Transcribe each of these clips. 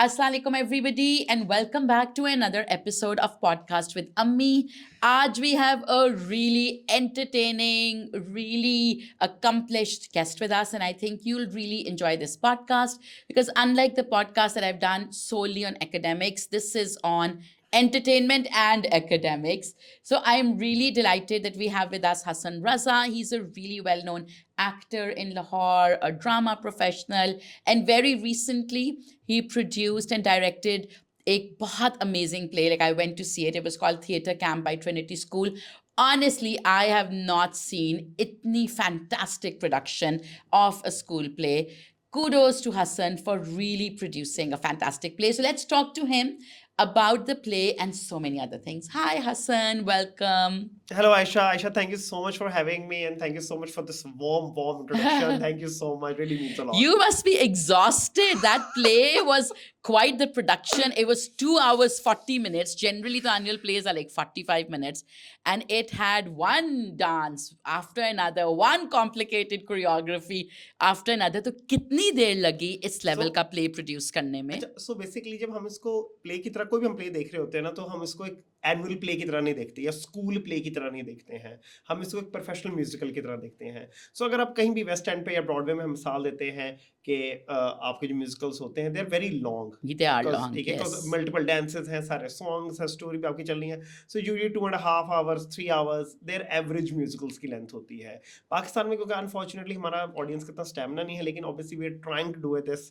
Assalamu alaikum everybody and welcome back to another episode of Podcast with Ammi. Aaj we have a really entertaining, really accomplished guest with us and I think you'll really enjoy this podcast because unlike the podcast that I've done solely on academics, this is on entertainment and academics. So I'm really delighted that we have with us Hassan Raza. He's a really well-known actor in Lahore, a drama professional, and very recently he produced and directed a बहुत amazing play. Like I went to see it. It was called Theatre Camp by Trinity School. Honestly, I have not seen itni fantastic production of a school play. Kudos to Hassan for really producing a fantastic play. So let's talk to him about the play and so many other things. Hi, Hassan. Welcome. Hello, Aisha. Aisha, thank you so much for having me and thank you so much for this warm introduction. Thank you so much. Really means a lot. You must be exhausted. That play was quite the production. It was 2 hours, 40 minutes. Generally, the annual plays are like 45 minutes. And it had one dance after another, one complicated choreography after another. तो कितनी देर लगी इस level का play produce करने में? So basically जब हम इसको प्ले की तरह कोई भी हम प्ले देख रहे होते हैं ना तो हम इसको एक एनुअल प्ले की तरह नहीं देखते या स्कूल प्ले की तरह नहीं देखते हैं, हम इसको एक प्रोफेशनल म्यूजिकल की तरह देखते हैं. सो अगर आप कहीं भी वेस्ट एंड पे या ब्रॉडवे में हम मिसाल देते हैं कि आपके जो म्यूजिकल्स होते हैं they are very long, they are long, ठीक है, बिकॉज़ मल्टीपल डांसेस हैं, सारे सॉन्ग्स हैं, स्टोरी भी आपकी चलनी है. So usually 2.5 hours 3 hours there average musicals की लेंथ होती है. पाकिस्तान में क्योंकि अनफॉर्चुनेटली हमारा ऑडियंस का इतना स्टैमिना नहीं है, लेकिन obviously we are trying to do this.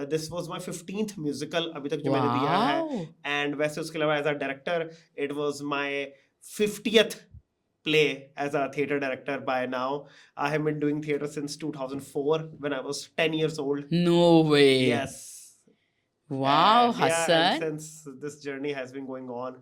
This was my 15th musical अभी तक जो मैंने दिया है. एंड वैसे उसके अलावा as a director it was my 50th play as a theatre director. By now I have been doing theatre since 2004 when I was 10 years old. No way. Yes. Wow, and Hassan. since this journey has been going on.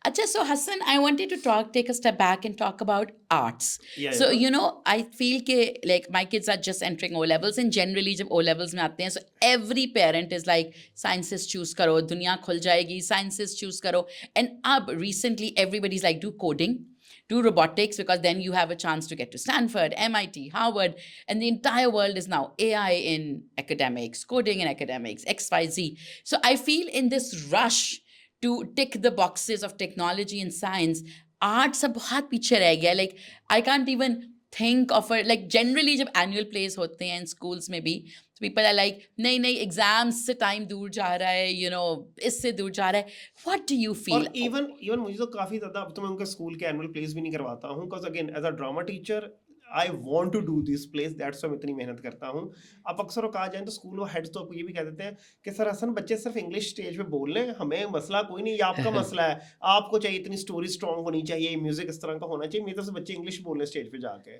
Acha, so Hassan, I wanted to take a step back and talk about arts. Yeah, so yeah. you know, I feel ke like my kids are just entering O levels and generally जब O levels में आते हैं, so every parent is like sciences choose करो, दुनिया खुल जाएगी, sciences choose करो. And अब recently everybody's like do coding, do robotics, because then you have a chance to get to Stanford, MIT, Harvard, and the entire world is now AI in academics, coding in academics, XYZ. So I feel in this rush to tick the boxes of technology and science, arts अब बहुत पीछे रह गया. Like I can't even think of it. Like generally जब annual plays होते हैं in schools में भी, so people are like नहीं exams से time दूर जा रहा है, you know, इससे दूर जा रहा है. What do you feel? और even मुझे तो काफी ज्यादा, अब तो मैं उनके स्कूल के एनुअल प्लेस भी नहीं करवाता हूँ, because again as a drama teacher I want to do this plays, that's मैं इतनी मेहनत करता हूँ. अब अक्सर कहा जाए तो स्कूल हेड्स तो आपको ये भी कह देते हैं कि सर हसन बच्चे सिर्फ इंग्लिश स्टेज पे बोल लें, हमें मसला कोई नहीं, ये आपका मसला है, आपको चाहिए इतनी स्टोरी स्ट्रॉन्ग होनी चाहिए, म्यूजिक इस तरह का होना चाहिए, मेरी तरफ से बच्चे इंग्लिश बोल लें स्टेज पे जाके.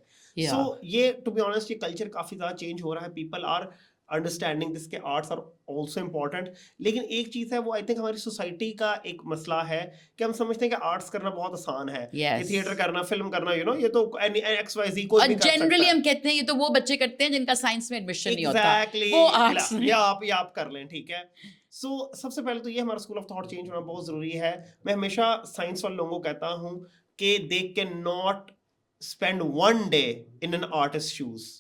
सो ये टू बी ऑनेस्ट ये कल्चर काफी ज्यादा चेंज हो रहा है. पीपल आर अंडरस्टैंडिंग दिस के आर्ट्स आर ऑल्सो इम्पॉर्टेंट. लेकिन एक चीज है वो आई थिंक हमारी सोसाइटी का एक मसला है कि हम समझते हैं कि आर्ट्स करना बहुत आसान है, Yes. थिएटर करना, फिल्म करना, यू नो, ये तो XYZ कोई भी और कर सकता जनरली है. हम कहते हैं ये तो वो बच्चे करते हैं जिनका साइंस में एडमिशन नहीं होता. Exactly. वो आर्ट्स में. ये आप कर लें, ठीक है. सो सबसे पहले तो ये हमारा स्कूल ऑफ थॉट चेंज होना बहुत जरूरी है. मैं हमेशा साइंस वाले लोगों को कहता हूँ कि दे can not spend one day in an artist shoes.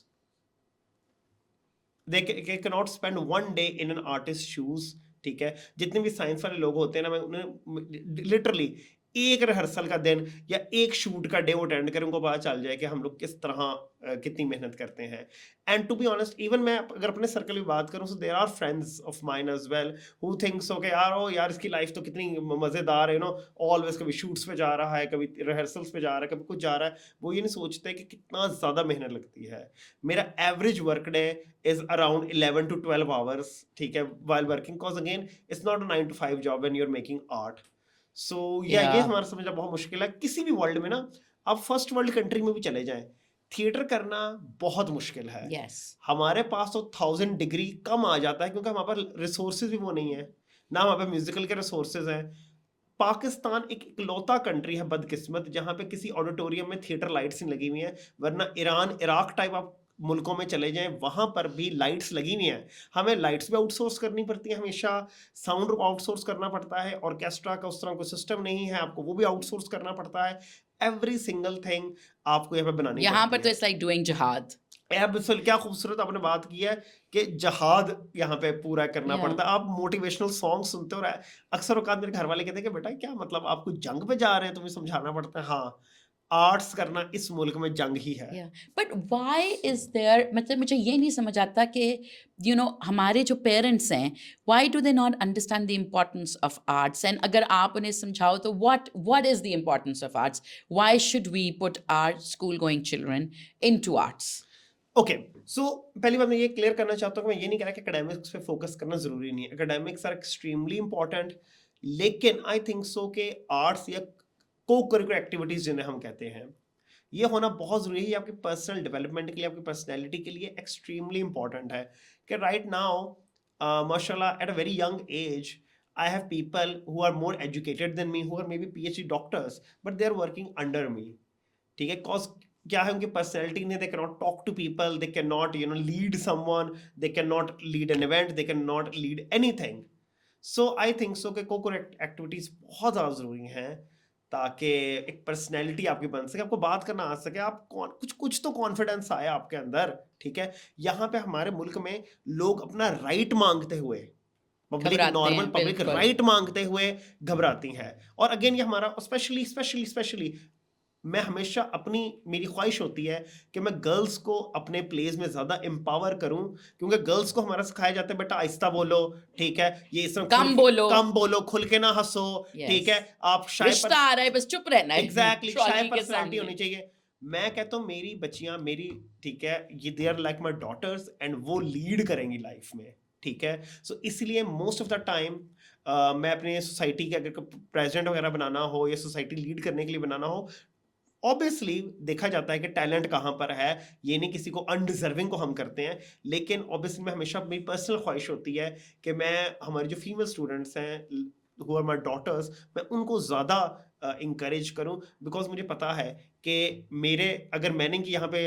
They cannot spend one day in an artist's shoes. ठीक है, जितने भी साइंस वाले लोग होते हैं ना, मैं उन्हें लिटरली एक रिहर्सल का दिन या एक शूट का डे अटेंड करें, उनको पता चल जाए कि हम लोग किस तरह कितनी मेहनत करते हैं. And to be honest even मैं अगर अपने सर्कल की बात करूं, so there are friends of mine as well who thinks okay यार इसकी लाइफ तो कितनी मजेदार है, यू नो, ऑलवेज कभी शूट्स पे जा रहा है, कभी रिहर्सल्स पे जा रहा है, कभी कुछ जा रहा है. वो ये नहीं सोचते कि कितना ज्यादा मेहनत लगती है. मेरा average work day is around 11 to 12 hours, ठीक है, while working, because again it's not a 9 to 5 job when you're making art. So ये हमारा समझना बहुत मुश्किल है. किसी भी वर्ल्ड में ना, आप फर्स्ट वर्ल्ड कंट्री में भी चले जाएं, थिएटर करना बहुत मुश्किल है. Yes. हमारे पास तो 1000 डिग्री कम आ जाता है क्योंकि हमारे पास रिसोर्सेज भी वो नहीं है ना, हमारे पास म्यूजिकल के रिसोर्सेज हैं. पाकिस्तान एक इकलौता कंट्री है बदकिस्मत जहाँ पे किसी ऑडिटोरियम में थिएटर लाइट्स नहीं लगी हुई हैं, वरना ईरान इराक टाइप आप मुल्कों में चले जाएं, वहाँ पर भी लाइट्स लगी हुई हैं. हमें लाइट्स भी आउटसोर्स करनी पड़ती है, हमेशा साउंड को आउटसोर्स करना पड़ता है, ऑर्केस्ट्रा का उस तरह कोई सिस्टम नहीं है, आपको वो भी आउटसोर्स करना पड़ता है. एवरी सिंगल थिंग आपको यहाँ पे बनानी यहाँ पर पड़ती तो है. इट्स लाइक डूइंग जिहाद. एब्सोल्युटली, क्या खूबसूरत आपने बात की है कि जहाद यहाँ पे पूरा करना Yeah. पड़ता है। आप मोटिवेशनल सॉन्ग सुनते हो और अक्सर औकात मेरे घर वाले कहते हैं कि बेटा क्या मतलब आप कुछ जंग पे जा रहे हैं, तुम्हें समझाना पड़ता है। हाँ, आर्ट्स करना इस मुल्क में जंग ही है। Yeah. But why is there, मतलब मुझे ये नहीं समझ आता कि हमारे जो पेरेंट्स हैं, why do they not understand the importance of arts? And अगर आप उन्हें समझाओ तो what is the importance of arts? Why should we put our school going children into arts? Okay, so पहली बात मैं ये क्लियर करना चाहता हूँ कि मैं ये नहीं कह रहा कि एकेडमिक्स पे फोकस करना जरूरी नहीं है। एकेडमिक्स आर एक्सट्रीमली इंपॉर्टेंट, लेकिन आई थिंक सो कि आर्ट्स या को करिकुलर एक्टिविटीज जिन्हें हम कहते हैं, ये होना बहुत जरूरी है। ये आपकी पर्सनल डेवलपमेंट के लिए, आपकी पर्सनैलिटी के लिए एक्सट्रीमली इंपॉर्टेंट है कि राइट नाउ माशाल्लाह at a very young age I have people who are more educated than me, who are maybe PhD doctors, but they are working under me. ठीक है, cause क्या है, उनकी पर्सनैलिटी ने, they can not talk to people, they can not lead someone, they can not lead an event, they can not lead anything. So I think so कि co-curricular activities बहुत ज़्यादा ज़रूरी हैं ताकि एक पर्सनैलिटी आपकी बन सके, आपको बात करना आ सके, आप कुछ तो कॉन्फिडेंस आए आपके अंदर। ठीक है, यहाँ पे हमारे मुल्क में लोग अपना राइट मांगते हुए, पब्लिक, घबराते नॉर्मल हैं, पब्लिक बिल्कुल। राइट मांगते हुए घबराती है। और अगेन ये हमारा स्पेशली मैं हमेशा मेरी ख्वाहिश होती है कि मैं गर्ल्स को अपने प्लेस में ज्यादा एम्पावर करूं, क्योंकि गर्ल्स को हमारा सिखाया जाता है बेटा आहिस्ता बोलो, ठीक है, ये इस तरह कम बोलो। कम बोलो, खुल के ना हंसो, ठीक Yes. है, आप शाय रिश्ता आ रहा है, बस चुप रहना है एग्जैक्टली शाय ट्रॉली के पर्सनैलिटी सामने। होनी चाहिए। मैं कहता हूँ मेरी बच्चियां मेरी, ठीक है, ये they are like my daughters and वो लीड करेंगी लाइफ में। ठीक है, सो इसलिए मोस्ट ऑफ द टाइम मैं अपने सोसाइटी के अगर प्रेसिडेंट वगैरह बनाना हो या सोसाइटी लीड करने के लिए बनाना हो, ऑब्वियसली देखा जाता है कि टैलेंट कहाँ पर है, ये नहीं किसी को अनडिजर्विंग को हम करते हैं, लेकिन ऑब्वियसली मैं हमेशा, मेरी पर्सनल ख्वाहिश होती है कि मैं हमारे जो फीमेल स्टूडेंट्स हैं who are my daughters, मैं उनको ज़्यादा इंकरेज करूं, बिकॉज मुझे पता है कि अगर मैंने इनकी यहाँ पे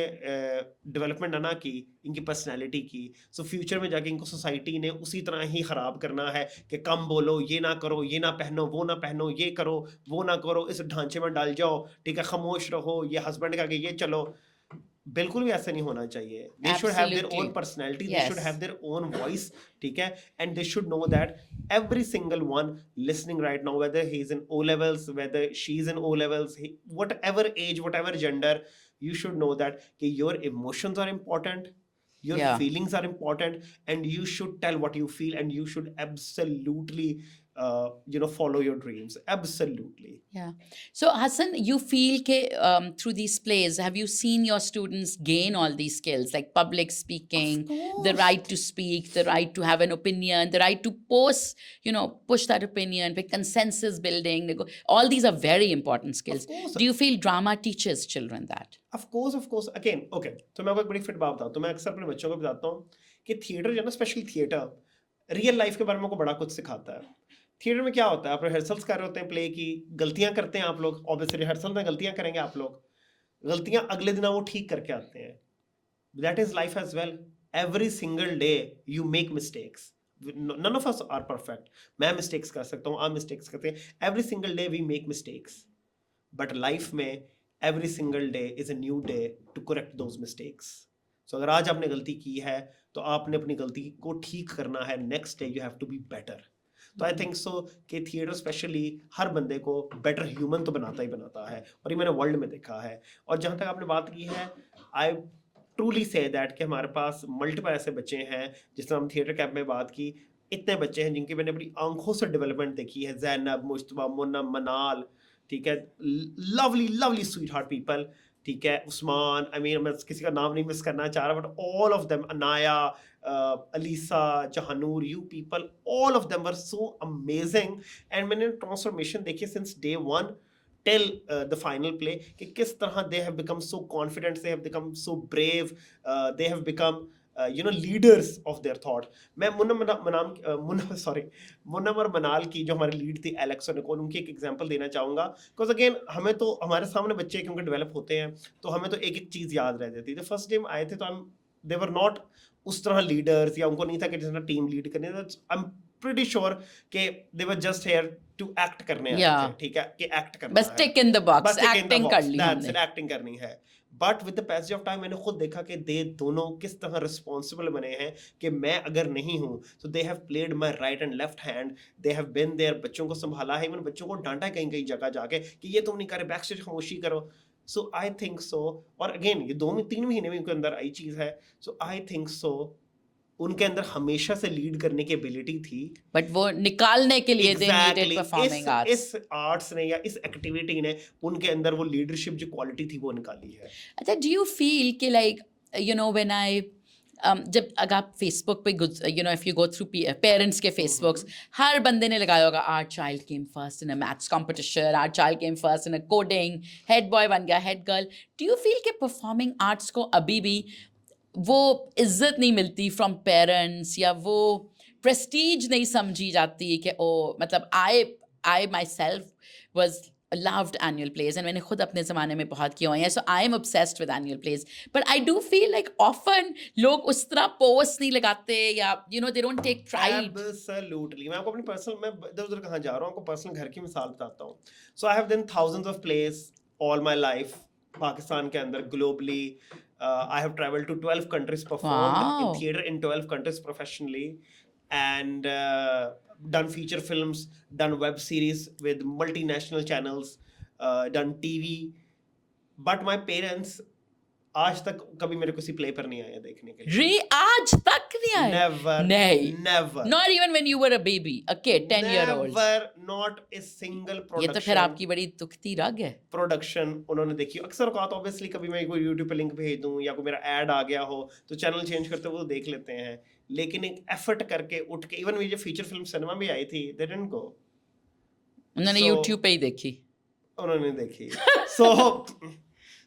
डेवलपमेंट ना की, इनकी पर्सनैलिटी की, सो फ्यूचर में जाके इनको सोसाइटी ने उसी तरह ही ख़राब करना है कि कम बोलो, ये ना करो, ये ना पहनो, वो ना पहनो, ये करो, वो ना करो, इस ढांचे में डाल जाओ, ठीक है, खामोश रहो, ये हस्बैंड का कि ये चलो। बिल्कुल भी ऐसा नहीं होना चाहिए। They should have their own personality, they should have their own voice, ठीक है, and they should know that every single one listening right now, whether he's in O levels, whether she's in O levels, whatever age, whatever gender, you should know that your emotions are important, your feelings are important, and you should tell what you feel, and you should absolutely follow your dreams. Absolutely. Yeah. So Hassan, you feel ke through these plays, have you seen your students gain all these skills like public speaking, the right to speak, the right to have an opinion, the right to push that opinion, with consensus building, all these are very important skills. Do you feel drama teaches children that? Of course. Again, okay. तो मैं आपको एक बड़ी fit बात बताता हूँ। मैं अक्सर अपने बच्चों को बताता हूँ कि थिएटर जो है ना, स्पेशली थिएटर, रियल लाइफ के बारे में को बड़ा कुछ सिखाता है। थिएटर में क्या होता है, आप रिहर्सल्स कर रहे होते हैं प्ले की, गलतियां करते हैं आप लोग, ऑब्वियसली रिहर्सल में गलतियां करेंगे आप लोग, गलतियां अगले दिन वो ठीक करके आते हैं। That is life as well. Every single day you make mistakes, none of us are perfect. मैं मिस्टेक्स कर सकता हूँ, आप मिस्टेक्स करते हैं, every single day we make mistakes, but life में every single day is a new day to correct those mistakes. So अगर आज आपने गलती की है तो आपने अपनी गलती को ठीक करना है, next day you have to be better. तो आई थिंक सो कि थिएटर स्पेशली हर बंदे को बेटर ह्यूमन तो बनाता ही बनाता है, और ये मैंने वर्ल्ड में देखा है। और जहाँ तक आपने बात की है, आई ट्रूली से दैट कि हमारे पास मल्टीपल ऐसे बच्चे हैं, जिस तरह हम थिएटर कैंप में बात की, इतने बच्चे हैं जिनकी मैंने अपनी आंखों से डेवलपमेंट देखी है। जैनब, मुश्तबा, मुन्ना, मनाल, ठीक है, लवली स्वीट हार्ट पीपल, ठीक है, उस्मान, मैं किसी का नाम नहीं मिस करना चाह रहा, but all of them, Anaya, Alisa, Jahanoor, you people, all of them were so amazing. And मैंने ट्रांसफॉर्मेशन देखी since day one till the final play, कि किस तरह they have become so confident, they have become so brave, they have become leaders of their thought. मैं मुन्ना और मनाल की जो हमारी लीड थी एलेक्स और निकोल, उनकी एक एग्जांपल देना चाहूँगा, बिकॉज अगेन हमें तो हमारे सामने बच्चे क्योंकि डेवलप होते हैं तो हमें तो एक एक चीज़ याद रह जाती है। जब फर्स्ट टाइम आए थे तो दे वर नॉट उस तरह लीडर्स, या उनको नहीं था कि जिस तरह टीम लीड करनी है। आई एम pretty sure कि they were just here to act करने आए Yeah. थे, ठीक है, कि act करना बस है, tick in the box, बस tick in the acting box, कर ली that's हमने. it, acting करनी है. But with the passage of time मैंने खुद देखा कि दे दोनों किस तरह रिस्पॉन्सिबल बने हैं कि मैं अगर नहीं हूँ तो they have played my right and left hand, they have been there, बच्चों को संभाला है, इवन बच्चों को डांटा है कहीं कहीं जगह जाके कि ये तुम नहीं करे, बैक स्टेज खामोशी करो. सो आई थिंक सो, और अगेन ये 2-3 महीने में उनके अंदर आई चीज़ है. सो आई थिंक सो उनके अंदर हमेशा से लीड करने की एबिलिटी थी. बट वो निकालने के लिए they needed Exactly. performing arts. इस आर्ट्स ने या इस एक्टिविटी ने उनके अंदर वो लीडरशिप जो क्वालिटी थी वो निकाली है. अच्छा, do you feel कि like you know when I जब अगर आप फेसबुक पे you know if you go through parents के फेसबुक्स, हर बंदे ने लगाया होगा our child came first in a maths competition, our child came first in a coding, head boy बन गया, head girl. Do you feel कि performing arts को अभी भी वो इज्जत नहीं मिलती फ्रॉम पेरेंट्स, या वो प्रेस्टीज नहीं समझी जाती कि ओ मतलब I myself was loved annual plays and मैंने खुद अपने ज़माने में बहुत किए हुए हैं, so I am obsessed with annual plays, but I do feel like often लोग उस तरह पोस्ट नहीं लगाते या you know they don't take pride. Absolutely. मैं आपको अपनी पर्सनल, मैं इधर उधर कहाँ जा रहा हूँ, आपको पर्सनल घर की मिसाल बताता हूँ. So I have done thousands of plays all my life, Pakistan के अंदर, globally. I have traveled to 12 countries, performed in Wow. theater in 12 countries professionally, and done feature films, done web series with multinational channels, done TV. But my parents आज तक कभी मेरे किसी play पर नहीं आए देखने के लिए. आज तक नहीं आए? Never. नहीं. Never. Not even when you were a baby, a kid, 10-year-old. Never, not a single ये तो फिर production. आपकी बड़ी तुखती रग है. प्रोडक्शन उन्होंने देखी. अक्सर औकात ऑब्वियसली कभी मैं कोई यूट्यूब पे लिंक भेज दूं या कोई मेरा ऐड आ गया हो तो चैनल चेंज करते हुए वो देख लेते हैं, लेकिन एक एफर्ट करके उठ के, इवन मेरी जो फीचर फिल्म सिनेमा में आई थी, दे डिडंट गो. उन्होंने So- YouTube पे ही देखी. उन्होंने देखी.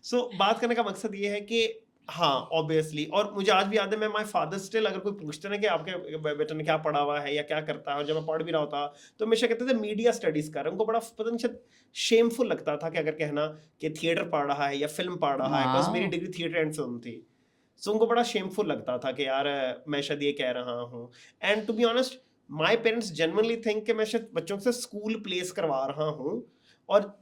सो बात करने का मकसद ये है कि हाँ ऑब्वियसली, और मुझे आज भी याद है, मैं माय फादर स्टिल, अगर कोई पूछते ना कि आपके बेटे ने क्या पढ़ा हुआ है या क्या करता है, और जब मैं पढ़ भी रहा होता तो हमेशा कहते थे मीडिया स्टडीज कर. उनको बड़ा पता नहीं शायद शेमफुल लगता था कि अगर कहना कि थिएटर पढ़ रहा है या फिल्म पढ़ रहा है, बिकॉज मेरी डिग्री थिएटर एंड फिल्म थी. सो उनको बड़ा शेमफुल लगता था कि यार मैं शायद ये कह रहा हूँ. And to be honest my parents genuinely think कि मैं शायद बच्चों से स्कूल प्लेस करवा रहा हूँ, और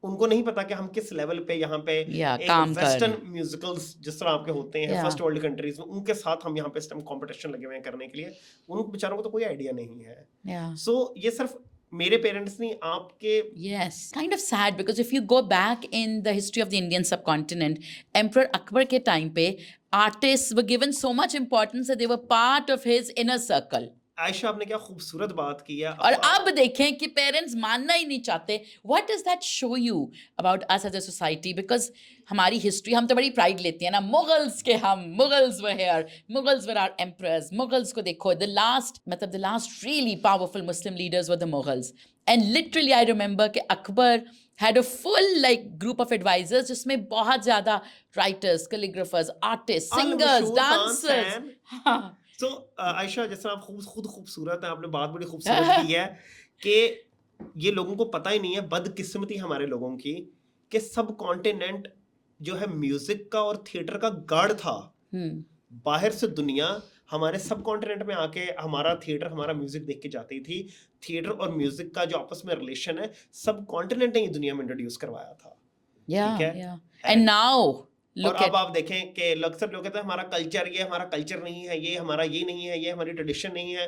उनको नहीं पता कि हम किस लेवल पे यहाँ पे Yeah, एक काम कर रहे वेस्टर्न हैं. म्यूजिकल्स जिस तरह आपके होते हैं Yeah. फर्स्ट वर्ल्ड कंट्रीज में, उनके साथ हम यहाँ पे स्टेम कंपटीशन लगे हुए हैं करने के लिए. उन बेचारों को तो कोई आइडिया नहीं है. Yeah. सो ये सिर्फ मेरे पेरेंट्स नहीं, आपके Yes, kind of sad because if you go back in the history of the Indian subcontinent, Emperor Akbar के time पे artists were given so much importance that they were part of his inner circle. Ayesha आपने क्या खूबसूरत बात की है. और अब देखें कि पेरेंट्स मानना ही नहीं चाहते. What does that show you about us as a society? Because हमारी हिस्ट्री, हम तो बड़ी प्राइड लेते हैं ना, मुगल्स के, हम Mughals were here, Mughals were our emperors. Mughals को देखो, the last really powerful Muslim leaders were the Mughals. And literally I remember कि Akbar had a full like group of advisors जिसमें बहुत ज़्यादा writers, calligraphers, artists, singers, dancers. हाँ. सो आयशा, जिस तरह आप खुद खूबसूरत हैं, आपने बात बड़ी खूबसूरत की है कि ये लोगों को पता ही नहीं है, बदकिस्मती हमारे लोगों की, कि सब कॉन्टिनेंट जो है म्यूजिक का और थिएटर का गढ़ था. बाहर से दुनिया हमारे सब कॉन्टिनेंट में आके हमारा थिएटर, हमारा म्यूजिक देख के जाती थी. थिएटर और म्यूजिक का जो आपस में रिलेशन है, सब कॉन्टिनेंट ने ये दुनिया में इंट्रोड्यूस करवाया था. Yeah, ठीक है? yeah. And now और look अब at आप देखें कि अक्सर लोग कहते हैं हमारा कल्चर, ये हमारा कल्चर नहीं है, ये हमारा ये नहीं है, ये हमारी ट्रेडिशन नहीं है.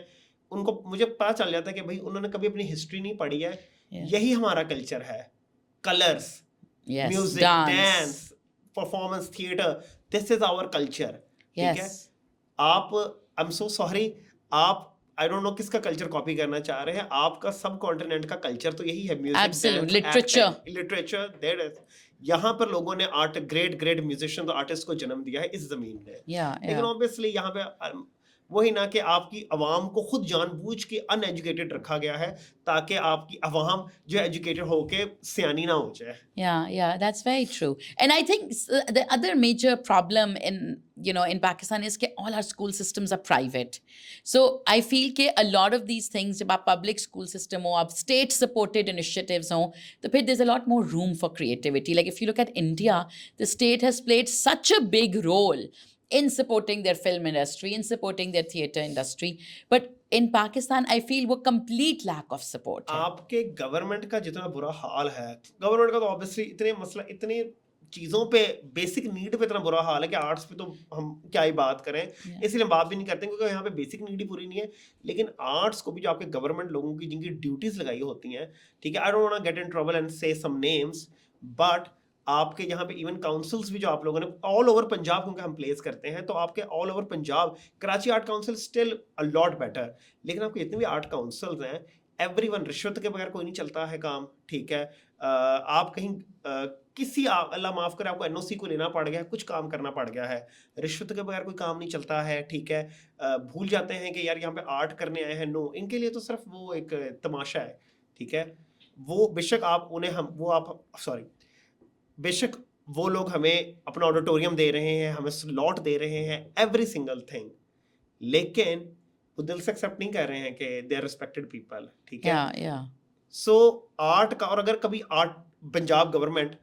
उनको मुझे पता चल जाता है कि भाई उन्होंने कभी अपनी हिस्ट्री नहीं पढ़ी है. Yeah. यही हमारा कल्चर है. Colours, yes, music, dance, performance, theatre, this is our culture. ठीक है? yes. आप, आई एम सो सॉरी, आप आई डोंट नो किसका कल्चर कॉपी करना चाह रहे हैं. आपका सब कॉन्टिनेंट का कल्चर तो यही है, music, Absolute, literature. Literature. There is, यहाँ पर लोगों ने आर्ट, ग्रेट म्यूजिशियन, आर्टिस्ट को जन्म दिया है इस जमीन पे. Yeah, लेकिन yeah. ऑब्वियसली यहाँ पे वही ना कि आपकी आवाम को खुद जानबूझ के अनएजुकेटेड रखा गया है ताकि आपकी आवाम जो एजुकेटेड होके सियानी ना हो जाए. Yeah, that's very true. And I think the other major problem in Pakistan is that all our school systems are private. So I feel that a lot of these things, जब आप public school system हो, आप state supported initiatives हो, तो फिर there's a lot more room for creativity. Like if you look at India, the state has played such a big role in supporting their film industry, in supporting their theatre industry. But in Pakistan, I feel वो complete lack of support है. आपके government का जितना बुरा हाल है, government का तो obviously इतने मसला, इतने चीज़ों पे, बेसिक नीड पे इतना बुरा हाल है कि आर्ट्स पे तो हम क्या ही बात करें, Yeah. इसलिए हम बात भी नहीं करते क्योंकि यहाँ पे बेसिक नीड ही पूरी नहीं है। लेकिन आर्ट्स को भी जो आपके गवर्नमेंट लोगों की जिनकी ड्यूटीज लगाई होती हैं, ठीक है, I don't want get in trouble and से सम नेम्स, बट आपके यहाँ पे इवन काउंसिल्स भी जो आप लोगों ने ऑल ओवर पंजाब, क्योंकि हम प्लेस करते हैं, तो आपके all over Punjab Karachi art council still a lot better. लेकिन आपके जितने भी आर्ट काउंसिल्स हैं, एवरीवन, रिश्वत के बगैर कोई नहीं चलता है काम, ठीक है। आप कहीं किसी अल्लाह माफ करे आपको एनओसी को लेना पड़ गया है, कुछ काम करना पड़ गया है, रिश्वत के बगैर कोई काम नहीं चलता है, ठीक है। भूल जाते हैं कि यार यहाँ पे आर्ट करने आए हैं, नो, इनके लिए तो सिर्फ वो एक तमाशा है, ठीक है। वो बेशक आप उन्हें हम वो आप सॉरी बेशक वो लोग हमें अपना ऑडिटोरियम दे रहे हैं, हमें स्लॉट दे रहे हैं, एवरी सिंगल थिंग, लेकिन वो दिल से एक्सेप्ट नहीं कर रहे हैं कि दे आर रिस्पेक्टेड पीपल, ठीक है। Yeah. सो आर्ट का, और अगर कभी आर्ट पंजाब गवर्नमेंट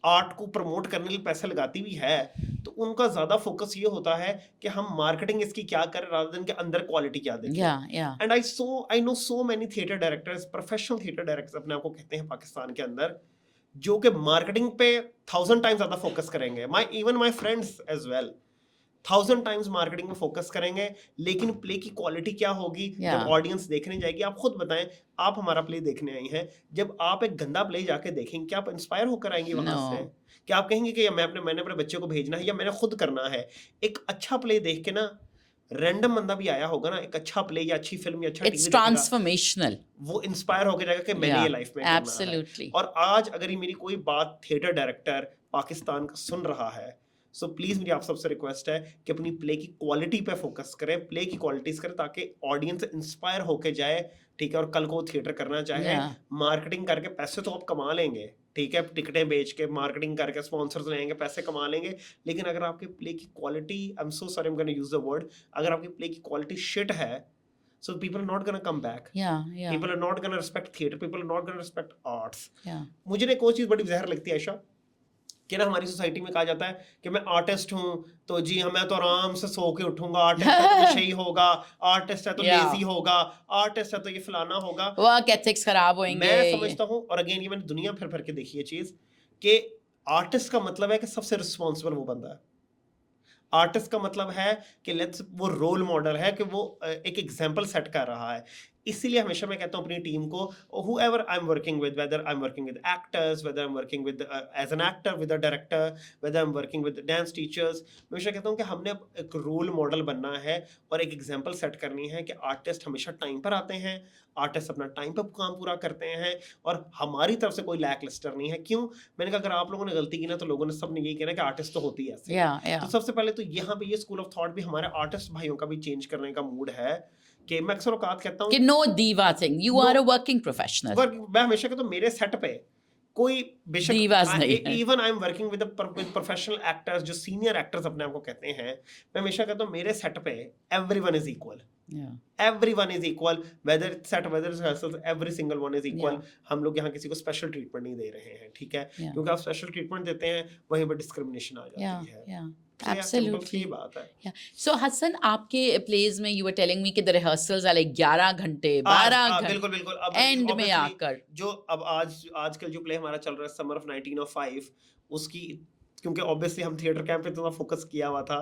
आर्ट को प्रमोट करने के लिए पैसे लगाती भी है, तो उनका ज्यादा फोकस ये होता है कि हम मार्केटिंग इसकी क्या करें रादर देन के अंदर क्वालिटी क्या दें। Yeah. And I know so many theatre directors, professional theatre directors अपने आप को कहते हैं पाकिस्तान के अंदर, जो कि मार्केटिंग पे 1000 टाइम्स ज्यादा फोकस करेंगे। Even my friends as well 1000 times marketing में फोकस करेंगे, लेकिन प्ले की क्वालिटी क्या होगी जब ऑडियंस देखने जाएगी। आप खुद बताएं, आप हमारा प्ले देखने आई हैं, जब आप एक गंदा प्ले जाके देखेंगे, क्या आप इंस्पायर होकर आएंगे वहां से? क्या आप कहेंगे कि मैंने अपने बच्चे को भेजना है या मैंने खुद करना है? एक अच्छा प्ले देख के ना, रैंडम बंदा भी आया होगा ना, एक अच्छा प्ले या अच्छी फिल्म या अच्छा टीवी It's transformational. वो इंस्पायर होकर जाएगा कि मैंने ये लाइफ में करना है। Absolutely. और आज अगर ये मेरी कोई बात थिएटर डायरेक्टर पाकिस्तान का सुन रहा है, सो प्लीज मेरी आप सबसे रिक्वेस्ट है कि अपनी प्ले की क्वालिटी पे फोकस करें, प्ले की क्वालिटीज करें, ताकि ऑडियंस इंस्पायर होके जाए, ठीक है। और कल को वो थिएटर करना चाहे, मार्केटिंग करके पैसे तो आप कमा लेंगे, ठीक है, टिकटें बेच के, मार्केटिंग करके, स्पॉन्सर्स लेंगे, पैसे कमा लेंगे, लेकिन अगर आपके प्ले की quality, I am so sorry, I am gonna use the word, अगर आपकी प्ले की क्वालिटी शिट है, so people are not going to come back. Yeah. People are not going to respect theatre. People are not going to respect arts. Yeah. मुझे ना एक और चीज़ बड़ी ज़हर लगती है आयशा, कि ना हमारी सोसाइटी में कहा जाता है कि मैं आर्टिस्ट हूँ तो जी मैं तो आराम से सो के उठूंगा, आर्टिस्ट है तो नशे ही होगा, आर्टिस्ट है तो लेजी होगा, आर्टिस्ट है तो ये फलाना होगा, वर्क एथिक्स खराब होंगे। मैं समझता हूँ, और अगेन ये मैंने दुनिया फिर फिर के देखी है चीज़, कि आर्टिस्ट का मतलब है कि सबसे रिस्पॉन्सिबल वो बंदा है। आर्टिस्ट का मतलब है कि लेट्स वो रोल मॉडल है, कि वो एक एग्जांपल सेट कर रहा है। इसीलिए हमेशा मैं कहता हूँ अपनी टीम को, whoever I'm working with, whether I'm working with actors, whether I'm working with as an actor with a director, whether I'm working with dance teachers, मैं हमेशा कहता हूँ कि हमने एक रोल मॉडल बनना है और एक एग्जांपल सेट करनी है कि आर्टिस्ट हमेशा टाइम पर आते हैं, आर्टिस्ट अपना टाइम पर काम पूरा करते हैं, और हमारी तरफ से कोई लैक लिस्टर नहीं है। क्यों? मैंने कहा अगर आप लोगों ने गलती की ना, तो लोगों ने सबने यही कहना कि आर्टिस्ट तो होती है ऐसे। तो सबसे पहले तो यहाँ पे ये स्कूल ऑफ थॉट भी हमारे आर्टिस्ट भाइयों का भी चेंज करने का मूड है, कि मैं अक्सर औकात कहता हूँ कि no diva thing, you are a working professional. मैं हमेशा कहता हूँ मेरे सेट पे कोई बेशक, even I am working with professional actors, जो सीनियर एक्टर्स अपने आप को कहते हैं, मैं हमेशा कहता हूँ मेरे सेट पे everyone is equal, everyone is equal, whether it's set, whether it's rehearsals, every single one is equal. हम लोग यहाँ किसी को स्पेशल ट्रीटमेंट नहीं दे रहे हैं, ठीक है, क्योंकि आप स्पेशल ट्रीटमेंट देते हैं वहीं पर डिस्क्रिमिनेशन आ जाती है। Absolutely. बात है। Yeah. So Hassan, आपके plays में you were telling me कि the rehearsals are like 11 घंटे, 12 घंटे, बिल्कुल बिल्कुल। अब एंड में आकर जो अब आजकल जो प्ले हमारा चल रहा है समर ऑफ 1905, उसकी क्योंकि ऑब्वियसली हम थिएटर कैंप पे इतना फोकस किया हुआ था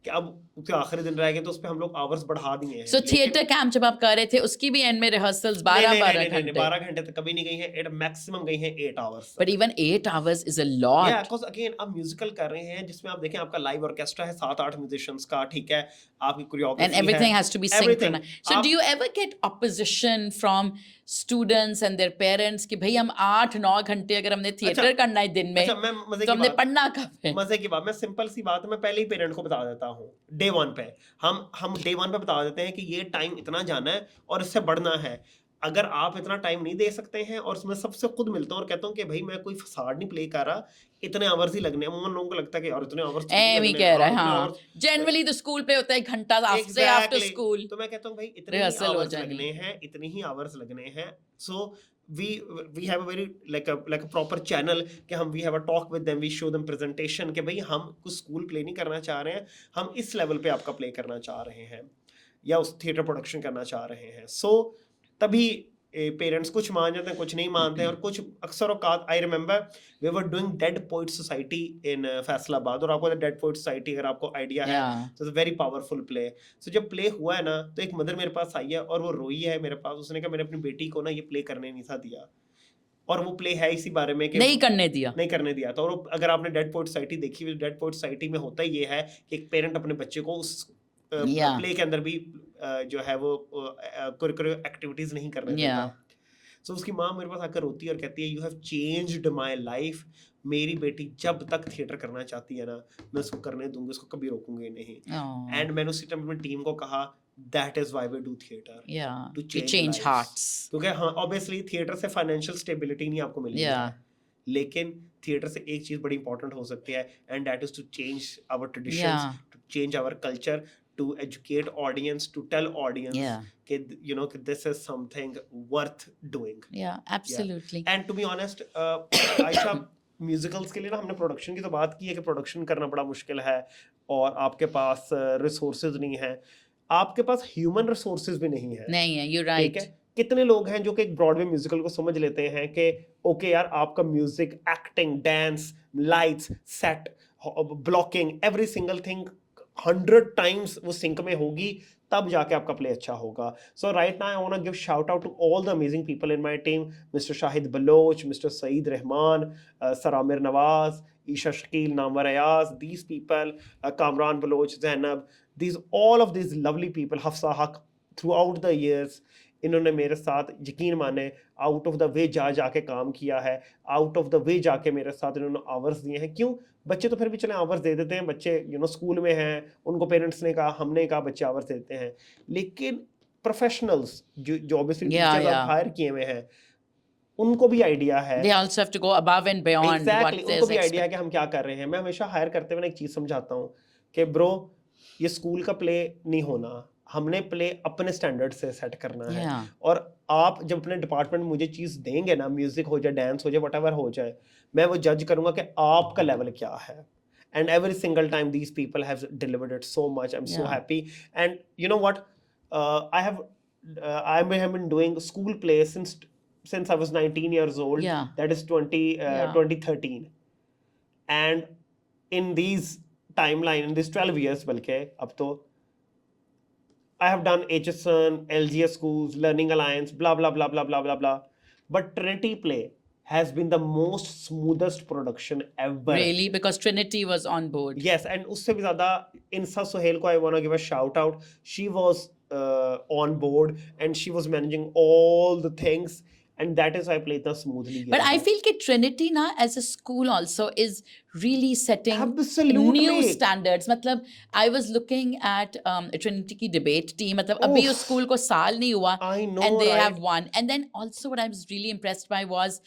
कि अब उसके आखिरी दिन रह गए, तो उस पे हम लोग आवर्स बढ़ा दिए हैं। सो थिएटर कैंप जब आप कर रहे थे, उसकी भी एंड में रिहर्सल्स 12 घंटे 12 घंटे तक कभी नहीं गई हैं, मैक्सिमम गई हैं 8 hours. But even 8 hours is a lot. या बिकॉज़ अगेन आप म्यूजिकल कर रहे हैं जिसमें आप देखें आपका लाइव ऑर्केस्ट्रा है 7-8 म्यूजिशियंस का, ठीक है, आपकी कोरियोग्राफी है, and everything has to be synchronized. So do you ever get opposition from students and their parents कि भाई हम 8-9 घंटे अगर हमने थिएटर करना है दिन में, तो हमने पढ़ना कब है? मजे की बात, मैं सिंपल सी बात है, मैं पहले ही पेरेंट को बता देता हूँ डे 1 पे, हम डे 1 पे बता देते हैं कि ये टाइम इतना जाना है और इससे बढ़ना है। अगर आप इतना टाइम नहीं दे सकते हैं, और मैं सबसे खुद मिलता हूँ और कहता हूँ कि भाई मैं कोई फसाड नहीं प्ले कर रहा, इतने आवर्स ही लगने हैं। अमूमन लोगों को लगता है कि यार इतने आवर्स एम ही कह रहा है, हाँ, जनरली तो स्कूल पे होता है 1 घंटा आफ्टर स्कूल, तो मैं कहता हूँ भाई इतने ही आवर्स लगने हैं, इतने ही आवर्स लगने हैं। सो we have a very like a proper channel कि हम we have a talk with them, we show them presentation कि भाई हम कुछ स्कूल प्ले नहीं करना चाह रहे हैं, हम इस लेवल पे आपका प्ले करना चाह रहे हैं। या उस थिएटर प्रोडक्शन करना चाह रहे हैं। सो तभी पेरेंट्स कुछ मान जाते हैं, कुछ नहीं मानते हैं, और कुछ अक्सर औकात I remember we were doing dead poet society in Faisalabad, और आपको डेड पोइट सोसाइटी अगर आपको आइडिया है तो वेरी पावरफुल प्ले। सो जब प्ले हुआ है ना तो एक मदर मेरे पास आई है और वो रोई है मेरे पास, उसने कहा मैंने अपनी बेटी को ना ये प्ले करने नहीं था दिया, और वो प्ले है इसी बारे में कि नहीं करने दिया था। और अगर आपने डेड पोइट सोसाइटी देखी हुई, डेड पोइट सोसाइटी में होता ये है कि एक पेरेंट अपने बच्चे को उस प्ले के अंदर भी जो है वो करिकुलर एक्टिविटीज नहीं करने देता। सो उसकी माँ मेरे पास आकर रोती है और कहती है you have changed my life, मेरी बेटी जब तक थिएटर करना चाहती है ना मैं उसको करने दूंगी, उसको कभी रोकूंगी नहीं। एंड मैंने उसी टाइम अपनी टीम को कहा that is why we do theatre, to change hearts. क्योंकि हाँ ऑब्वियसली थिएटर से फाइनेंशियल स्टेबिलिटी नहीं आपको मिलेगी, लेकिन थिएटर से एक चीज बड़ी इंपॉर्टेंट हो सकती है, and that is to change our traditions, to change our culture, to educate audience, to tell audience that you know this is something worth doing. Absolutely. And to be honest, Ayesha musicals के लिए ना हमने production की तो बात की है कि प्रोडक्शन करना बड़ा मुश्किल है और आपके पास रिसोर्सेज नहीं है, आपके पास ह्यूमन रिसोर्सेज भी नहीं है। you're right. ठीक है, कितने लोग हैं जो कि एक ब्रॉडवे म्यूजिकल को समझ लेते हैं कि ओके यार आपका music, acting, dance, lights, set, blocking, every single thing 100 times वो सिंक में होगी तब जाके आपका प्ले अच्छा होगा। So right now I want to give shout out to all the amazing people in my team, mister Shahid Baloch, mister Saeed Rehman, sir Aamir Nawaz, Esha Shakeel, Namwar Ayaz, these people, Kamran Baloch, Zainab, these all of these lovely people, Hafsa Haq, throughout the years इन्होंने मेरे साथ यकीन माने out of the way जाके काम किया है, out of the way जाके मेरे साथ इन्होंने आवर्स दिए हैं। क्यों? बच्चे तो फिर भी चले आवर्स दे देते हैं, बच्चे स्कूल में हैं, उनको पेरेंट्स ने कहा, हमने कहा बच्चे आवर्स देते हैं, लेकिन प्रोफेशनल्स जो ऑब्वियसली टीचर्स आप हायर किए हुए हैं उनको भी आइडिया है, they also have to go above and beyond exactly, उनको भी आइडिया है कि हम क्या कर रहे हैं। मैं हमेशा हायर करते हुए एक चीज समझाता हूँ कि ब्रो ये स्कूल का प्ले नहीं होना, हमने प्ले अपने स्टैंडर्ड से सेट करना है। और आप जब अपने डिपार्टमेंट में मुझे चीज देंगे ना, म्यूजिक हो जाए, डांस हो जाए, व्हाटएवर हो जाए, मैं वो जज करूंगा कि आपका लेवल क्या है। And every single time these people have delivered it so much, I am so happy. And you know what, I have been doing school play since I was 19 years old, that is 2013, and in these timeline, in these 12 years balke ab to I have done HSN, LGS schools, Learning Alliance, blah blah blah blah blah blah blah, but Trinity Play has been the most smoothest production ever. Really? Because Trinity was on board. Yes, and usse bhi zyada Insa Sohail ko I want to give a shout out. She was on board and she was managing all the things, and that is why I play it smoothly. But I feel that Trinity na as a school also is really setting new standards. मतलब I was looking at Trinity की debate team, मतलब अभी उस school को साल नहीं हुआ, and they have won. And then also what I was really impressed by was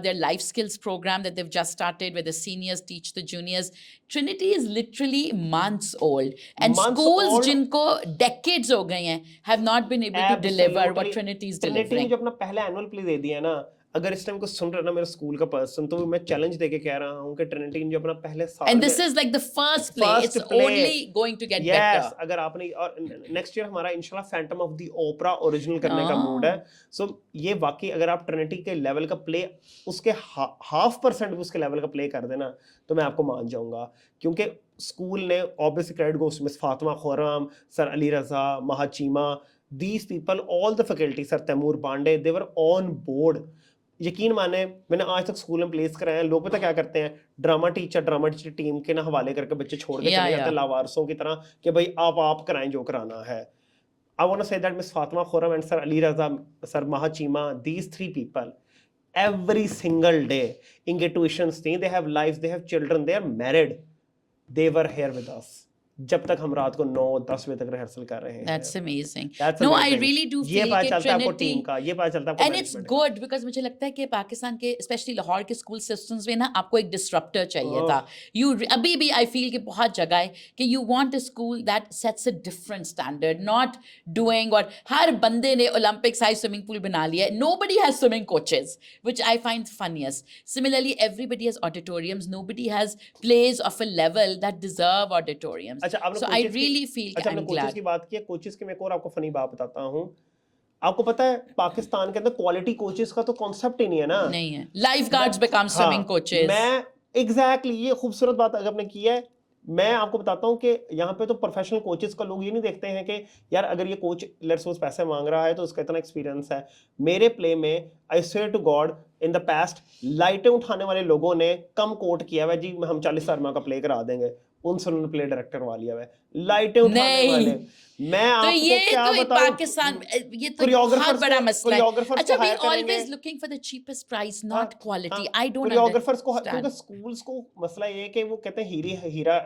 their life skills program that they've just started, where the seniors teach the juniors. Trinity is literally months old, and schools जिनको decades हो गए हैं have not been able to deliver what Trinity is delivering. Trinity ने जो अपना पहला annual play दे दिया ना, अगर इस टाइम को सुन रहा ना मेरा स्कूल का पर्सन, तो मैं चैलेंज देके कह रहा हूँ कि ट्रिनिटी ने जो अपना पहले साल, and this is like the first play, it's only going to get better. अगर आपने, और नेक्स्ट ईयर हमारा इंशाल्लाह Phantom of the opera original करने का मूड है। सो ये वाकई अगर आप ट्रिनिटी के लेवल का प्ले उसके 0.5% भी उसके लेवल का प्ले कर देना तो मैं आपको मान जाऊंगा, क्योंकि स्कूल ने obviously credit goes to miss Fatima Khurram, sir Ali Raza, Maha Cheema, these people, all the faculty, sir Taimur Pandey, they were on board. यकीन माने मैंने आज तक स्कूल में प्लेस कराया है, लोग पता क्या करते हैं, ड्रामा टीचर टीम के ना हवाले करके बच्चे छोड़ के चले जाते हैं लावारसों की तरह कि भाई आप कराएं जो कराना है। I want to say that Miss Fatima Khurram and Sir Ali Raza, Sir Mahachima, these 3 people, every single day इनके tuitions नहीं, they have lives, they have children, they are married, they were here with us जब तक हम रात को 9-10 बजे तक rehearsal कर रहे हैं। That's amazing. No, I really do feel कि Trinity, ये पता चलता है and it's good because मुझे लगता है कि पाकिस्तान के especially लाहौर के स्कूल सिस्टम्स में ना आपको एक disruptor चाहिए था। अभी भी I feel कि बहुत जगह है कि you want a school that sets a different standard, not doing what हर बंदे ने Olympic size swimming pool बना लिया है, nobody has swimming coaches, which I find funniest. Similarly, everybody has auditoriums, nobody has plays of a level that deserve auditoriums. अच्छा आपने So I coaches की- really feel अच्छा आपने I'm कोचेस glad. की बात की है, कोचेस की मैं एक और आपको फनी बात बताता हूँ। आपको पता है पाकिस्तान के अंदर क्वालिटी कोचेस का तो कॉन्सेप्ट ही नहीं है ना। नहीं है. Lifeguards become swimming हाँ, coaches. मैं एग्जैक्टली ये खूबसूरत बात अगर आपने की है। मैं आपको बताता हूँ कि यहाँ पे तो प्रोफेशनल कोचेस का लोग ये नहीं देखते हैं कि यार अगर ये कोच लेट्स सपोज पैसे मांग रहा है तो उसका इतना एक्सपीरियंस है। मेरे प्ले में I swear to God in the past लाइटें उठाने वाले लोगों ने कम कोट किया हुआ जी हम 40 शर्मा का प्ले करा देंगे, उनसे उन्होंने प्ले डायरेक्टर वा लिया है। लाइटें उठाने नहीं। वाले मैं तो आपको ये क्या तो बताऊं, पाकिस्तान ये तो बहुत कोरियोग्राफर्स बड़ा को मसला है. कोरियोग्राफर्स अच्छा को we हायर करेंगे। always looking for the cheapest price, हाँ, not quality. हाँ, I don't कोरियोग्राफर्स को क्योंकि understand. स्कूल्स को मसला ये है कि वो कहते हैं हीरा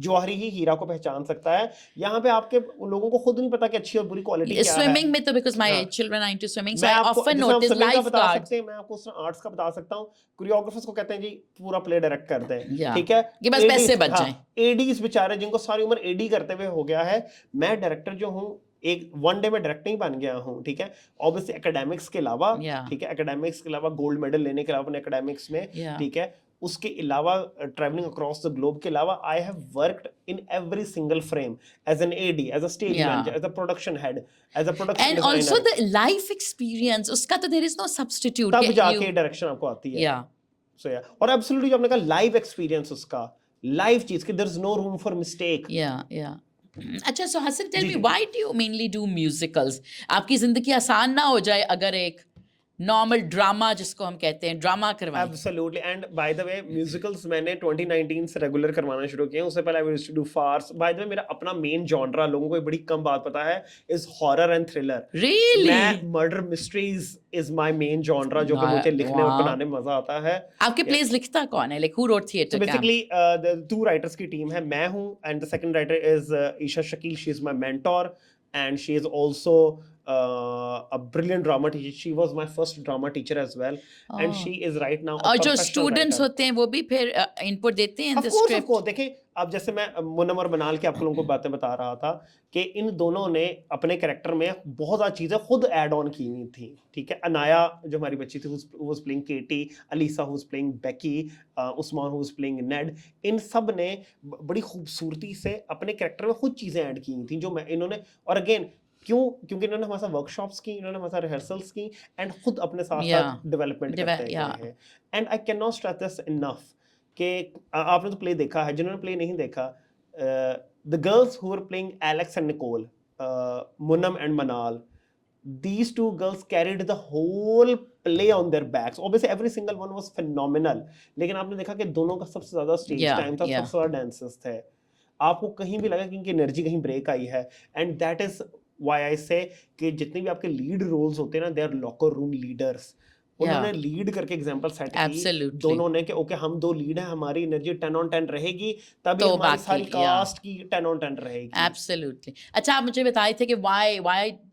जौहरी ही हीरा को पहचान सकता है। यहाँ पे आपके लोगों को खुद नहीं पता कि अच्छी और बुरी क्वालिटी क्या है। Swimming में तो because my हाँ। children are into swimming, so मैं I आपको often जैसे हम notice स्विमिंग का बता lifeguards. सकते हैं, मैं आपको आर्ट्स का बता सकता हूँ। कोरियोग्राफर्स को कहते हैं जी पूरा प्ले डायरेक्ट करते हैं, Yeah. ठीक है, कि बस पैसे बच जाएं. एडीज बेचारे जिनको सारी उम्र एडी करते हुए हो गया है। मैं डायरेक्टर जो हूँ एक वन डे में डायरेक्ट नहीं बन गया हूँ, ठीक है, ऑब्वियसली एकेडमिक्स के अलावा, Yeah. ठीक है, एकेडमिक्स के अलावा गोल्ड मेडल लेने के अलावा अपने एकेडमिक्स में, Yeah. ठीक है, उसके अलावा ट्रैवलिंग अक्रॉस द ग्लोब के अलावा I have worked in every single frame as an AD, as a stage Yeah. Manager, as a production head, as a production And also the life experience, उसका तो there is no substitute. तब कि जाके you- direction आपको आती है। Yeah. सो या और एब्सोल्युटली जो आपने कहा लाइव एक्सपीरियंस, उसका लाइव चीज कि there is no room for mistake. Yeah. अच्छा, so Hassan, tell जी, me, जी। why do you mainly do musicals? आपकी जिंदगी आसान ना हो जाए अगर एक नॉर्मल ड्रामा जिसको हम कहते हैं ड्रामा करवाएं? Absolutely and by the way musicals मैंने 2019 से रेगुलर करवाना शुरू किया। उससे पहले I used to do farce. By the way मेरा अपना मेन जॉनरा लोगों को बड़ी कम बात पता है is horror and thriller. Really? मैं murder mysteries is my main genre जो कि मुझे लिखने और Wow. बनाने में मजा आता है। आपके प्लेस लिखता कौन है? Like who wrote So theatre camp? basically, the two writers की टीम है, मैं हूँ and the second writer is Isha Shakil. She is my mentor and she is also a brilliant drama teacher. She was my first drama teacher as well, and Oh. she is right now a और जो professional students writer. होते हैं वो भी फिर input देते हैं इन Of the course, of script? course. देखिए अब जैसे मैं मुन्नम और मनाल के आप लोगों को बातें बता रहा था कि इन दोनों ने अपने कैरेक्टर में बहुत सारी चीजें खुद ऐड ऑन की हुई थी, ठीक है। अनाया जो हमारी बच्ची थी was playing Katie, Alisa who was playing Becky, Usman who was playing Ned. इन सब ने बड़ी खूबसूरती से अपने कैरेक्टर में खुद चीजें ऐड की हुई थी जो मैं इन्होंने, और अगेन क्योंकि इन्होंने हमारे साथ वर्कशॉप्स की, इन्होंने हमारे साथ रिहर्सल्स की एंड खुद अपने साथ Yeah. साथ डेवलपमेंट करते yeah. गए हैं। And I can not stress this enough कि आपने तो प्ले देखा है, जिन्होंने प्ले नहीं देखा, the girls who were playing Alex and Nicole, Munnam and Manal, these two girls carried the whole play on their backs. Obviously every single one was phenomenal, लेकिन आपने देखा कि दोनों का सबसे ज्यादा स्टेज Yeah, टाइम था, yeah. सबसे ज्यादा डांसेस थे। आपको कहीं भी लगा कि इनकी एनर्जी कहीं ब्रेक आई है, and that is why I से कि जितने भी आपके लीड रोल्स होते हैं ना, they are locker room leaders. उन्होंने लीड करके एग्जांपल सेट की Absolutely. दोनों ने कि ओके हम दो लीड हैं, हमारी एनर्जी 10 on 10 रहेगी, तभी तो हमारी बाकी, सारी yeah. कास्ट की 10 on 10 रहेगी। Absolutely. अच्छा, आप मुझे बताए थे कि why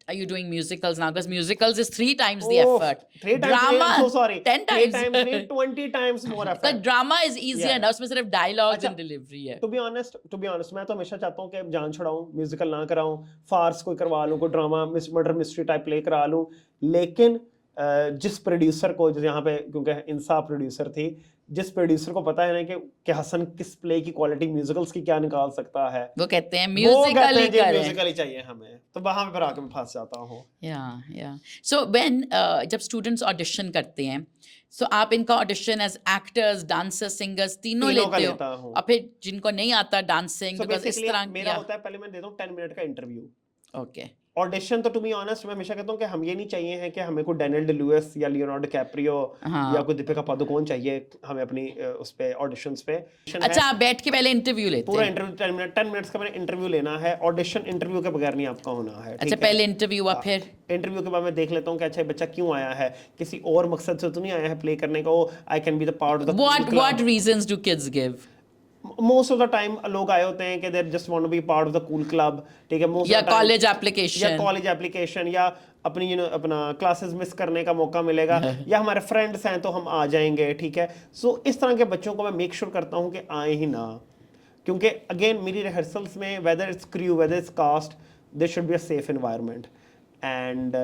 are you doing musicals now? Because musicals is 3 times the Oh, effort. 3 times, Drama, so sorry, 10 3 times. times नहीं, 20 times more Because effort. drama is easier Yeah. ना, उसमें सिर्फ dialogues अच्छा, and delivery है. To be honest, मैं तो हमेशा चाहता हूँ कि जान छुड़ाऊं, म्यूजिकल ना कराऊं, फार्स कोई करवा लूं, कोई drama murder mystery type play करा लूं, लेकिन जिस प्रोड्यूसर को, जैसे यहाँ पे क्योंकि इंसाफ प्रोड्यूसर थी, जिस प्रोड्यूसर को पता है ना कि हसन किस प्ले की क्वालिटी म्यूजिकल्स की क्या निकाल सकता है, वो कहते हैं वो म्यूजिकल कहते ही हैं जी करें. म्यूजिकल ही चाहिए हमें, तो वहां पे फिर आके मैं फंस जाता हूँ। Yeah. So when जब स्टूडेंट्स ऑडिशन करते हैं, so आप इनका audition as actors, dancers, singers तीनों तीनों का लेते हो, लेता हूँ। और फिर जिनको नहीं आता डांसिंग, So बिकॉज इस basically तरह मेरा होता है, पहले मैं देता हूँ 10 मिनट का इंटरव्यू। ओके. ऑडिशन तो टू बी ऑनेस्ट मैं हमेशा कहता हूँ कि हम ये नहीं चाहिए है कि हमें कोई डैनियल डे लुइस या लियोनार्डो कैप्रियो हाँ. या कोई दीपिका पादुकोण चाहिए हमें अपनी उस पे ऑडिशंस पे। अच्छा, आप बैठ के पहले इंटरव्यू लेते पूरा हैं? इंटरव्यू 10 मिनट्स का मैंने इंटरव्यू लेना है। ऑडिशन इंटरव्यू के बगैर नहीं आपका होना है। अच्छा, पहले इंटरव्यू हुआ, फिर इंटरव्यू के बाद मैं देख लेता हूँ कि अच्छा बच्चा क्यों आया है, किसी और मकसद से तो नहीं आया है प्ले करने का, वो I can be the part of the what reasons do kids give? Most of the time लोग आए होते हैं कि they just want to be part of the cool club, ठीक है, मोस्ट या ऑफ द टाइम कॉलेज या application, college application, या अपनी अपना क्लासेस मिस करने का मौका मिलेगा, या हमारे फ्रेंड्स हैं तो हम आ जाएंगे, ठीक है। सो इस तरह के बच्चों को मैं मेक श्योर करता हूँ कि आए ही ना, क्योंकि अगेन मेरी रिहर्सल्स में whether it's crew whether it's cast, there should be a safe environment. And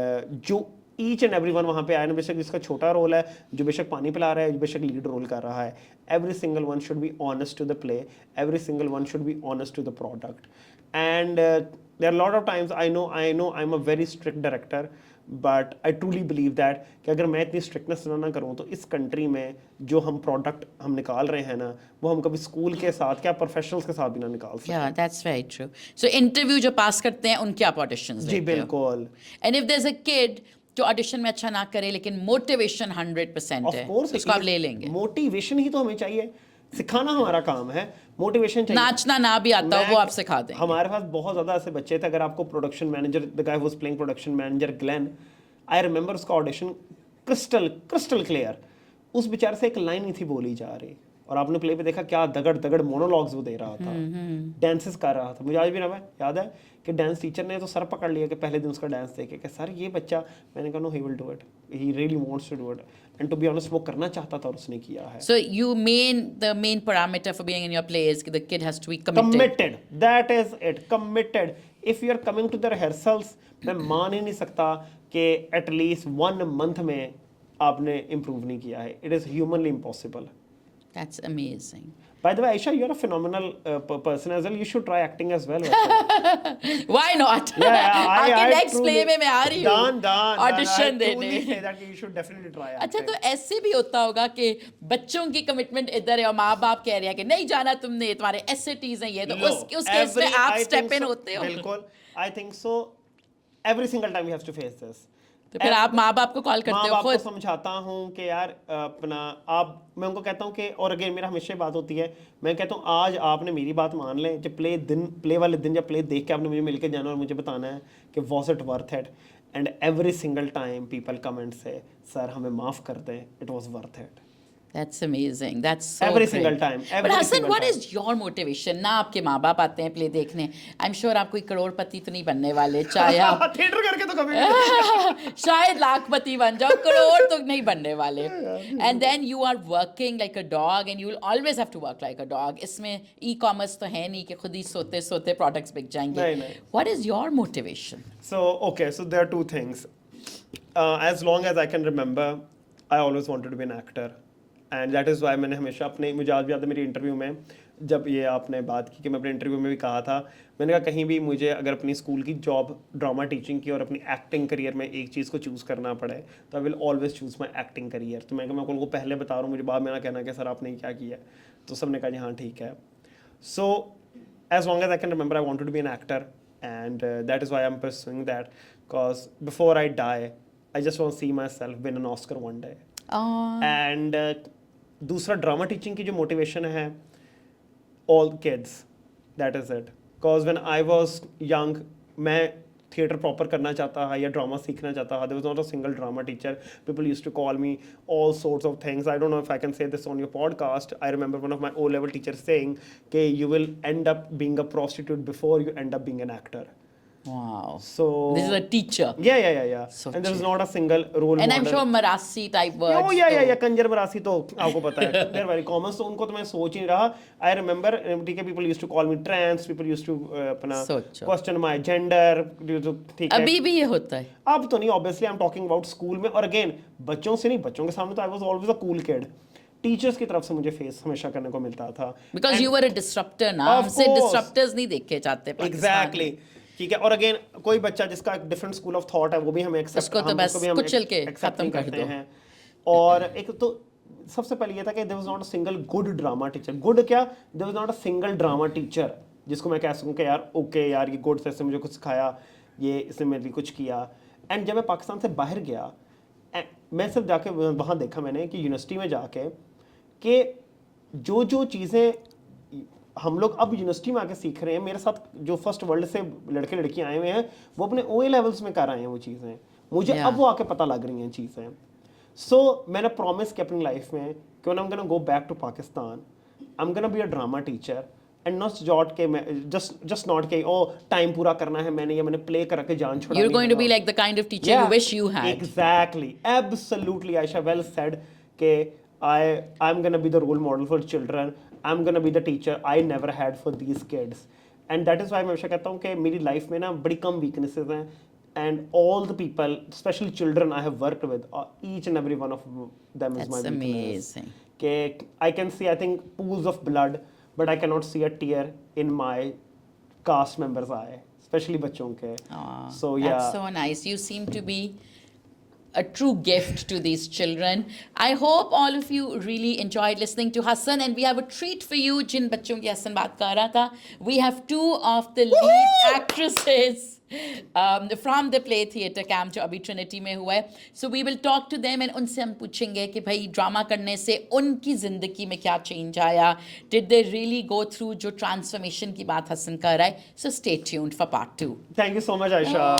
जो ईच एंड एवरीवन वहाँ पे आया ना, बेशक जिसका छोटा रोल है, जो बेशक पानी पिला रहा है, जो बेशक लीड रोल कर रहा है, every single one should be honest to the play, every single one should be honest to the product. And there are lot of times I know I am a very strict director, but I truly believe that कि अगर मैं इतनी strictness ना करूँ तो इस country में जो हम प्रोडक्ट हम निकाल रहे हैं ना, वो हम कभी स्कूल के साथ क्या प्रोफेशनल्स के साथ भी ना निकाल सकते. Yeah, that's very true. So interview जो पास करते हैं उनके आप ऑडिशंस जी देते हो. बिल्कुल. And if there is a kid जो ऑडिशन में अच्छा ना करे लेकिन मोटिवेशन 100% ऑफ है, कोर्स उसको आप ले लेंगे. मोटिवेशन ही तो हमें चाहिए, सिखाना हमारा काम है, मोटिवेशन चाहिए. नाचना ना भी आता हो वो आप सिखा देंगे. हमारे पास बहुत ज़्यादा ऐसे बच्चे थे. अगर आपको production manager, the guy who was playing production manager Glenn, I remember उसका ऑडिशन क्रिस्टल क्लियर. उस बेचारे से एक लाइन नहीं थी बोली जा रही, और आपने प्ले पे देखा क्या दगड़ दगड़ मोनोलॉग्स वो दे रहा था, डांसेस कर रहा था. मुझे आज भी ना याद है कि डांस टीचर ने तो सर पकड़ लिया कि पहले दिन उसका डांस देखे कि सर ये बच्चा, मैंने कहा no he will do it, he really wants to do it. And to be honest वो करना चाहता था और उसने किया है. So the main parameter for being in your play is the kid has to be committed. That is it, committed. If you are coming to the rehearsals, मैं मान ही नहीं सकता कि एटलीस्ट 1 month में आपने इम्प्रूव नहीं किया है. It is humanly impossible. That's amazing. By the way, Aisha, you're a phenomenal person as well. You should try acting as well. Why not? आपके next play में मैं आ रही हूँ audition देने. I truly say that you should definitely try acting. अच्छा, तो ऐसे भी होता होगा कि बच्चों की कमिटमेंट इधर है और माँ बाप कह रहे हैं कि नहीं जाना तुमने, तुम्हारे एसएटीज हैं ये, तो उस केस में आप स्टेप इन होते हो. बिल्कुल, I think so. Every single time you have to face this. तो फिर आप माँ बाप को कॉल करते हो माँ बाप खुद? को समझाता हूँ कि यार अपना आप, मैं उनको कहता हूँ कि, और अगेन मेरा हमेशा बात होती है, मैं कहता हूँ आज आपने मेरी बात मान लें, जब प्ले वाले दिन जब प्ले देख के आपने मुझे मिलके जाना और मुझे बताना है कि was it worth it. And every single time people comment से सर हमें माफ़ कर दें, it was worth it. That's amazing. That's so Every great. single time. But Hassan, what is your motivation? ना आपके माँ बाप आते हैं प्ले देखने. I'm sure आप कोई करोड़पति तो नहीं बनने वाले, चाहे आप थिएटर करके तो कभी शायद लाखपति बन जाओ, करोड़ तो नहीं बनने वाले. And then you are working like a dog and you will always have to work like a dog. इसमें e-commerce तो है नहीं कि खुद ही सोते सोते products बिक जाएंगे. नहीं. What is your motivation? So okay, so there are two things. As long as I can remember, I always wanted to be an actor. And that is Y मैंने हमेशा अपने, मुझे आज भी याद है मेरी इंटरव्यू में जब ये आपने बात की कि मैं अपने इंटरव्यू में भी कहा था, मैंने कहा कहीं भी मुझे अगर अपनी स्कूल की जॉब ड्रामा टीचिंग की और अपनी एक्टिंग करियर में एक चीज़ को चूज़ करना पड़े तो I will always choose my acting career. तो मैं उनको पहले बता रहा हूँ, मुझे बाद में ना कहना कि सर आपने क्या किया. तो सब ने कहा जी हाँ ठीक है. So as long as I can remember I wanted to be an actor and that is why I am pursuing that, because before I die I just want to see myself win an Oscar one day. And दूसरा drama teaching की जो motivation है, all kids, that is it. Because when I was young मैं theatre proper करना चाहता था या drama सीखना चाहता था. There was not a single drama teacher. People used to call me all sorts of things. I don't know if I can say this on your podcast. I remember one of my O level teacher saying कि you will end up being a prostitute before you end up being an actor. Wow. So this is a teacher. Yeah. So and there is not a single role and model. I'm sure Marasi type words. Oh yeah. कंजर मरासी तो आपको पता है. They're very common. So उनको तो मैं सोच ही नहीं रहा. I remember ठीक है, people used to call me trans. People used to अपना question my gender. ठीक है. अभी भी ये होता है. अब तो नहीं. Obviously I'm talking about school में. और again बच्चों से नहीं, बच्चों के सामने तो I was always a cool kid. Teachers की तरफ से मुझे फेस हमेशा करने को मिलता था. Because you were a disruptor ना. हमसे disruptors नहीं देखे जाते पाकिस्तान. Exactly. ठीक है. और अगेन कोई बच्चा जिसका एक डिफरेंट स्कूल ऑफ थॉट है वो भी हमें उसको तो बस कुचल के खत्म कर दो. और एक तो सबसे पहले ये था कि there was not a single good drama teacher. Good क्या, there was not a single drama teacher जिसको मैं कह सकूं कि यार ओके यार ये गुड से मुझे कुछ सिखाया, ये इसने मेरे लिए कुछ किया. एंड जब मैं पाकिस्तान से बाहर गया, मैं सिर्फ जाके वहाँ देखा मैंने कि यूनिवर्सिटी में जाके कि जो चीज़ें हम लोग अब यूनिवर्सिटी में आके सीख रहे हैं, मेरे साथ जो फर्स्ट वर्ल्ड से लड़के लड़कियां आए हुए हैं वो अपने OA लेवल्स में कर रहे हैं वो चीज़ें. मुझे अब वो आके पता लग रही हैं चीज़ें. सो मैंने प्रॉमिस किया अपनी लाइफ में कि when I am gonna go back to Pakistan I am gonna be a drama teacher and not जॉट के मैं जस्ट नॉट के ओ टाइम पूरा करना है मैंने, या मैंने प्ले कर के जान छोड़ा. You're going to be like the kind of teacher you wish you had. Exactly, absolutely, Aisha, well said. के I'm gonna be the role model for children. I'm gonna be the teacher I never had for these kids. And that is why मैं हमेशा कहता हूँ कि मेरी life में ना बड़ी कम वीकनेसेस हैं. and all the people, especially children I have worked with, each and every one of them is my That's weakness. amazing. Okay, I can see, I think, pools of blood, but I cannot see a tear in my cast members' eye, especially बच्चों के. Aw, So yeah. that's so nice. You seem to be a true gift to these children. I hope all of you really enjoyed listening to Hassan, and we have a treat for you. जिन बच्चों की हसन बात कर रहा था, we have two of the lead actresses from the play theatre camp जो अभी Trinity में हुआ है. So we will talk to them and उनसे हम पूछेंगे कि भाई ड्रामा करने से उनकी ज़िंदगी में क्या चेंज आया. Did they really go through जो ट्रांसफॉर्मेशन की बात हसन कर रहा है. So stay tuned for part 2. Thank you so much, Aisha.